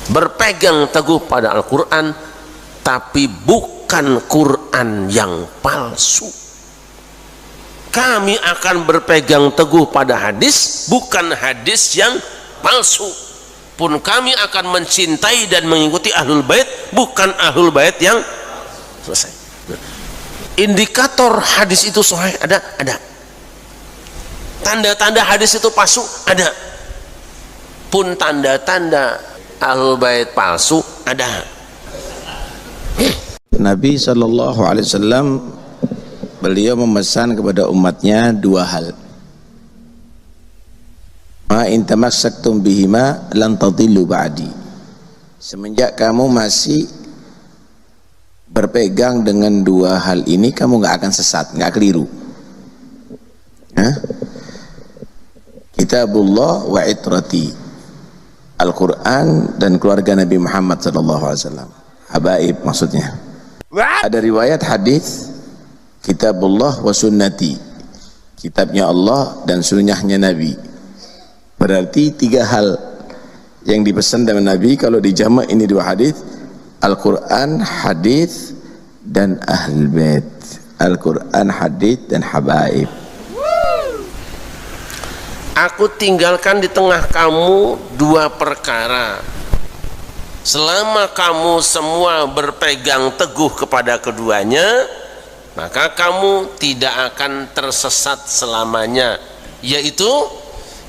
berpegang teguh pada Al-Quran, tapi bukan Quran yang palsu. Kami akan berpegang teguh pada hadis, bukan hadis yang palsu. Pun kami akan mencintai dan mengikuti Ahlul Bait, bukan Ahlul Bait yang selesai. Indikator hadis itu sahih ada. Tanda-tanda hadis itu palsu ada. Pun tanda-tanda Ahlul Bait palsu ada. Nabi SAW beliau memesan kepada umatnya dua hal. Ma in tamassaktum bihima lan tadillu ba'di. Semenjak kamu masih berpegang dengan dua hal ini, kamu nggak akan sesat, nggak keliru. Kitabullah wa itrati, Al-Quran dan keluarga Nabi Muhammad SAW. Habaib maksudnya. Ada riwayat hadis Kitabullah wa sunnati, kitabnya Allah dan sunnahnya Nabi. Berarti tiga hal yang dipesan dengan Nabi. Kalau dijamak ini dua hadis, Al-Quran, hadis dan Ahlul Bait. Al-Quran, hadis dan habaib. Aku tinggalkan di tengah kamu dua perkara. Selama kamu semua berpegang teguh kepada keduanya, maka kamu tidak akan tersesat selamanya, yaitu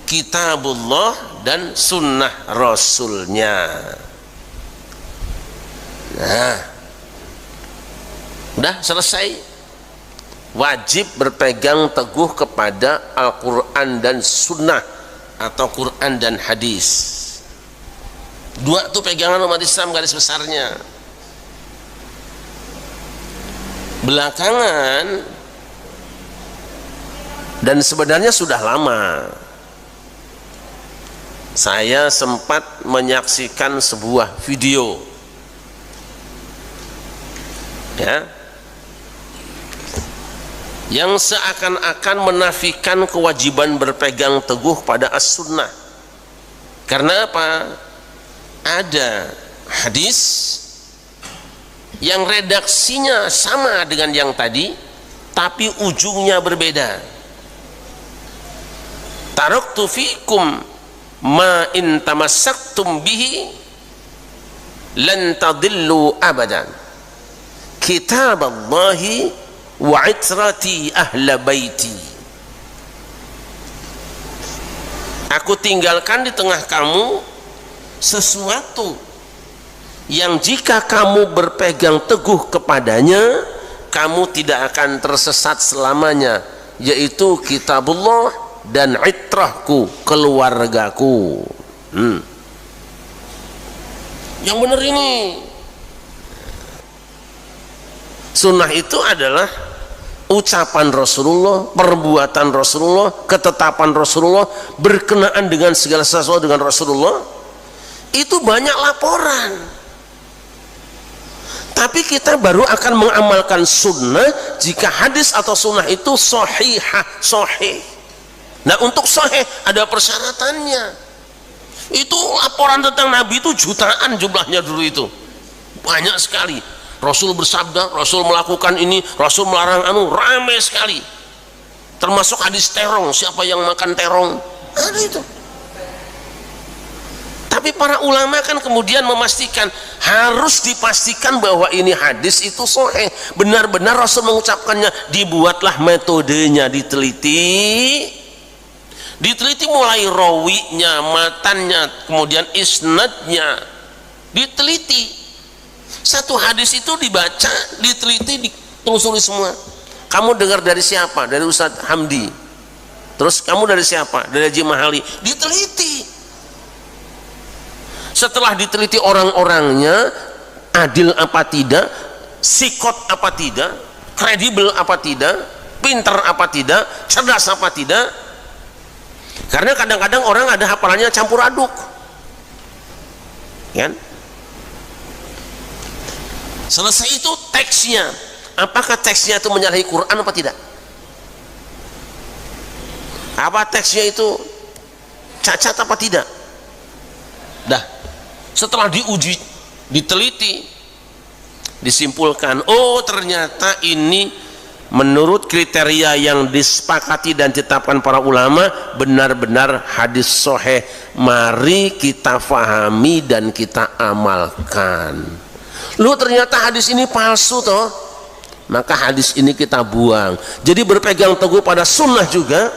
Kitabullah dan sunnah Rasulnya. Nah, udah selesai. Wajib berpegang teguh kepada Al-Quran dan sunnah, atau Quran dan hadis. Dua itu pegangan umat Islam garis besarnya. Belakangan, dan sebenarnya sudah lama, saya sempat menyaksikan sebuah video, yang seakan-akan menafikan kewajiban berpegang teguh pada as-sunnah. Karena apa? Ada hadis yang redaksinya sama dengan yang tadi, tapi ujungnya berbeda. Taraktu fikum ma in tamassaktum bihi lan tadillu abadan, kitaballahi wa itrati ahla baiti. Aku tinggalkan di tengah kamu sesuatu yang jika kamu berpegang teguh kepadanya, kamu tidak akan tersesat selamanya, yaitu kitabullah dan itrahku, keluargaku. Yang benar ini. Sunnah itu adalah ucapan Rasulullah, perbuatan Rasulullah, ketetapan Rasulullah, berkenaan dengan segala sesuatu dengan Rasulullah. Itu banyak laporan, tapi kita baru akan mengamalkan sunnah jika hadis atau sunnah itu sahihah, sahih. Nah, untuk sahih ada persyaratannya. Itu laporan tentang Nabi itu jutaan jumlahnya dulu itu, banyak sekali. Rasul bersabda, Rasul melakukan ini, Rasul melarang anu, ramai sekali. Termasuk hadis terong, siapa yang makan terong, ada itu. Tapi para ulama kan kemudian memastikan, harus dipastikan bahwa ini hadis itu sahih, benar-benar Rasul mengucapkannya. Dibuatlah metodenya, diteliti mulai rawinya, matannya, kemudian isnadnya, diteliti. Satu hadis itu dibaca, diteliti, ditelusuri semua. Kamu dengar dari siapa? Dari Ustadz Hamdi. Terus kamu dari siapa? Dari Haji Mahali. Diteliti. Setelah diteliti orang-orangnya, adil apa tidak, sikot apa tidak, kredibel apa tidak, pintar apa tidak, cerdas apa tidak. Karena kadang-kadang orang ada hafalannya campur aduk, kan? Selesai itu teksnya, apakah teksnya itu menyalahi Quran apa tidak? Apa teksnya itu cacat apa tidak? Dah, Setelah diuji, diteliti, disimpulkan, oh ternyata ini menurut kriteria yang disepakati dan ditetapkan para ulama benar-benar hadis sahih. Mari kita fahami dan kita amalkan. Lu ternyata hadis ini palsu toh, maka hadis ini kita buang. Jadi berpegang teguh pada sunnah juga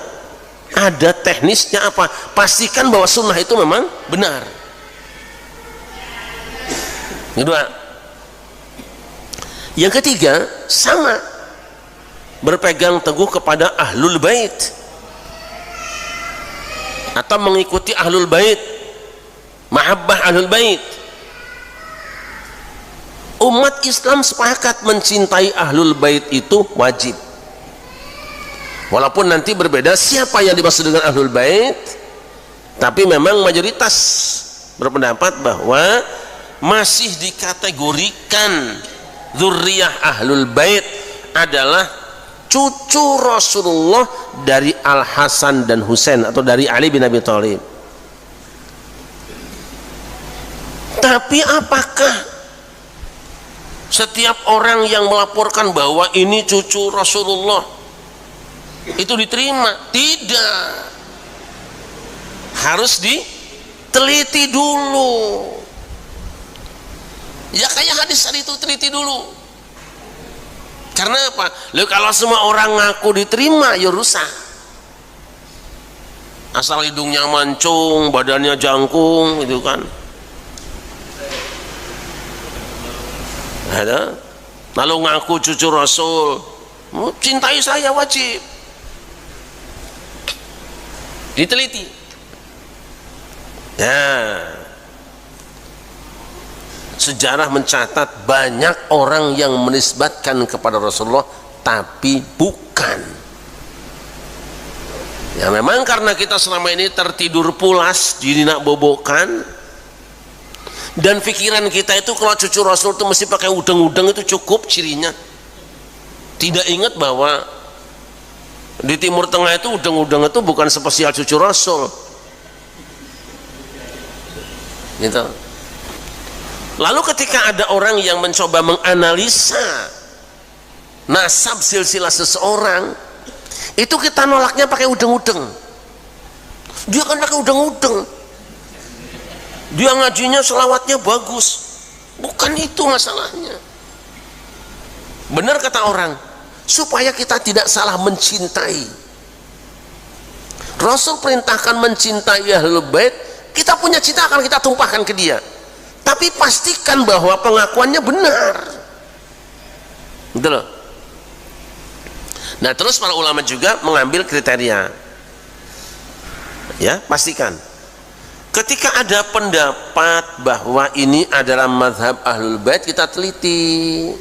ada teknisnya apa? Pastikan bahwa sunnah itu memang benar. Kedua, yang ketiga sama, berpegang teguh kepada ahlul bait atau mengikuti ahlul bait, mahabbah ahlul bait. Umat Islam sepakat mencintai ahlul bait itu wajib, walaupun nanti berbeda siapa yang dimaksud dengan ahlul bait, tapi memang mayoritas berpendapat bahwa masih dikategorikan dzurriyyah ahlul bait adalah cucu Rasulullah dari Al Hasan dan Husain atau dari Ali bin Abi Thalib. Tapi apakah setiap orang yang melaporkan bahwa ini cucu Rasulullah itu diterima? Tidak, harus diteliti dulu. Ya kayak hadis tadi itu, teliti dulu. Karena apa? Lalu kalau semua orang ngaku diterima, ya rusak. Asal hidungnya mancung, badannya jangkung, gitu kan. Ada. Lalu ngaku cucu Rasul, cintai saya wajib. Diteliti. Nah, sejarah mencatat banyak orang yang menisbatkan kepada Rasulullah tapi bukan. Ya memang karena kita selama ini tertidur pulas, jinak bobokan, dan pikiran kita itu kalau cucu Rasul itu mesti pakai udeng-udeng itu cukup cirinya. Tidak ingat bahwa di Timur Tengah itu udeng-udeng itu bukan spesial cucu Rasul. Gitu. Lalu ketika ada orang yang mencoba menganalisa nasab silsilah seseorang, itu kita nolaknya pakai udeng-udeng. Dia kan pakai udeng-udeng, dia ngajinya selawatnya bagus, bukan itu masalahnya. Benar kata orang, supaya kita tidak salah mencintai, Rasul perintahkan mencintai ahlul bait. Kita punya cinta akan kita tumpahkan ke dia, tapi pastikan bahwa pengakuannya benar. Gitu loh. Nah terus para ulama juga mengambil kriteria, ya pastikan ketika ada pendapat bahwa ini adalah mazhab ahlul bait, kita teliti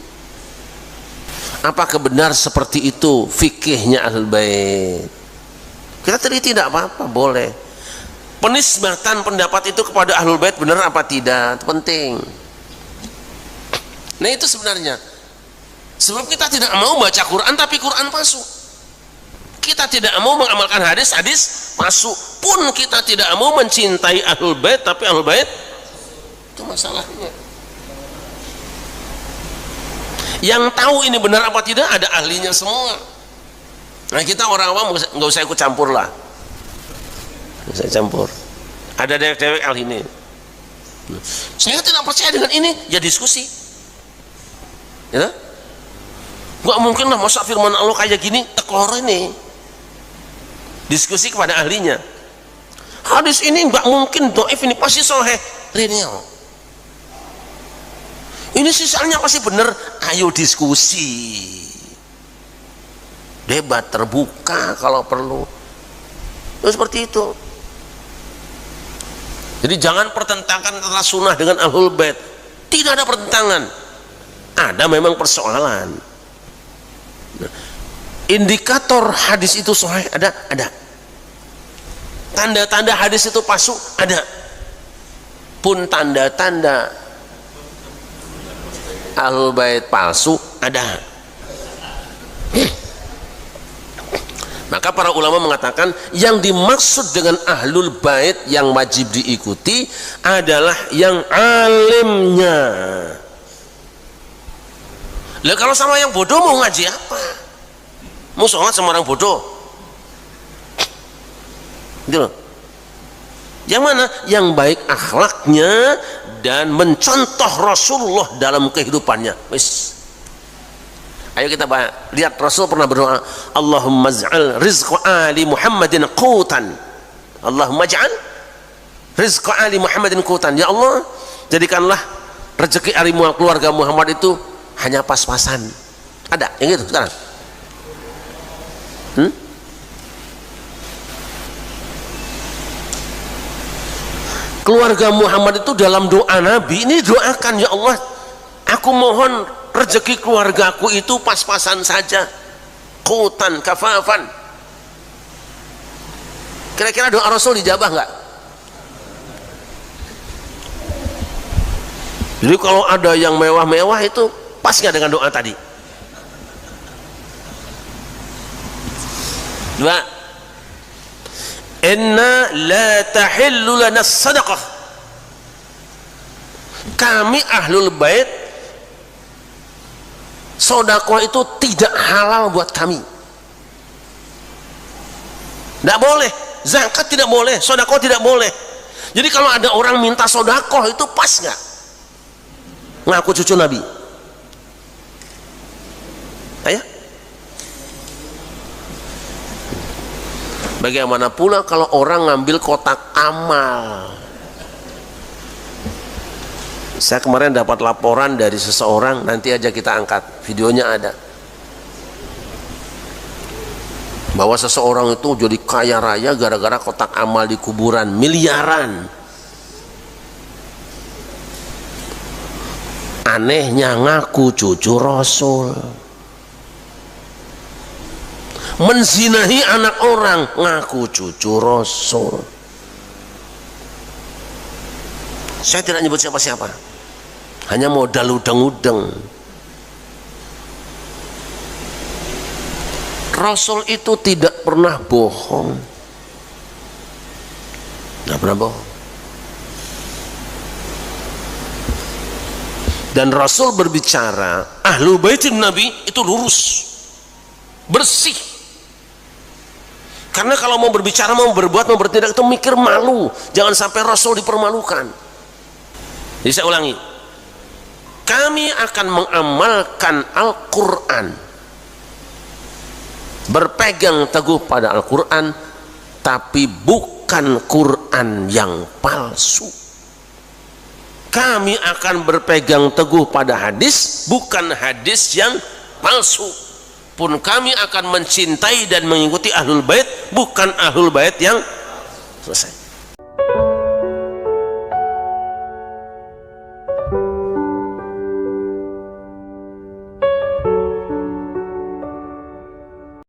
apakah benar seperti itu fikihnya ahlul bait. Kita teliti, tidak apa-apa, boleh. Penisbatan pendapat itu kepada ahlul bait benar apa tidak, itu penting. Nah itu sebenarnya sebab kita tidak mau baca Quran tapi Quran palsu, kita tidak mau mengamalkan hadis, hadis palsu, pun kita tidak mau mencintai ahlul bait tapi ahlul bait, itu masalahnya. Yang tahu ini benar apa tidak ada ahlinya semua. Nah kita orang awam nggak usah ikut campur lah. Saya campur, ada dewek-dewek ahli ini, saya tidak percaya dengan ini, ya diskusi, ya nggak mungkin lah masa firman Allah kayak gini, teklor ini, diskusi kepada ahlinya. Hadis ini nggak mungkin dhaif, ini pasti sahih, ini sisanya pasti benar, ayo diskusi, debat terbuka kalau perlu, itu seperti itu. Jadi jangan pertentangkan antara sunnah dengan ahlul bait. Tidak ada pertentangan, ada memang persoalan. Indikator hadis itu sahih ada. Tanda-tanda hadis itu palsu ada. Pun tanda-tanda ahlul bait palsu ada. Maka para ulama mengatakan yang dimaksud dengan ahlul bait yang wajib diikuti adalah yang alimnya. Lah kalau sama yang bodoh mau ngaji apa? Mau sholat sama orang bodoh? Gitu loh. Yang mana? Yang baik akhlaknya dan mencontoh Rasulullah dalam kehidupannya. Wis. Ayo kita lihat Rasul pernah berdoa, Allahumma ij'al rizqa ali Muhammadin qutan. Allahumma ij'al rizqa ali Muhammadin qutan. Ya Allah, jadikanlah rezeki ali keluarga Muhammad itu hanya pas-pasan. Ada yang gitu sekarang? Keluarga Muhammad itu dalam doa Nabi ini doakan, ya Allah, aku mohon rezeki keluargaku itu pas-pasan saja, qutan kafafan. Kira-kira doa Rasul dijabah nggak? Jadi kalau ada yang mewah-mewah itu pas nggak dengan doa tadi? Dua, inna la tahillu lana sadaqah. Kami ahlul bait, sedekah itu tidak halal buat kami. Tidak boleh, zakat tidak boleh, sedekah tidak boleh. Jadi kalau ada orang minta sedekah itu pas nggak? Ngaku cucu Nabi. Ayo. Bagaimana pula kalau orang ngambil kotak amal? Saya kemarin dapat laporan dari seseorang, nanti aja kita angkat, videonya ada. Bahwa seseorang itu jadi kaya raya gara-gara kotak amal di kuburan, miliaran. Anehnya ngaku cucu Rasul. Menzinahi anak orang, ngaku cucu Rasul. Saya tidak nyebut siapa-siapa, hanya modal udeng-udeng. Rasul itu tidak pernah bohong, tidak pernah bohong. Dan Rasul berbicara, ahlul baitin Nabi itu lurus, bersih. Karena kalau mau berbicara, mau berbuat, mau bertindak itu mikir malu, jangan sampai Rasul dipermalukan. Jadi saya ulangi, kami akan mengamalkan Al-Quran, berpegang teguh pada Al-Quran, tapi bukan Quran yang palsu. Kami akan berpegang teguh pada hadis, bukan hadis yang palsu. Pun kami akan mencintai dan mengikuti ahlul bait, bukan ahlul bait yang selesai.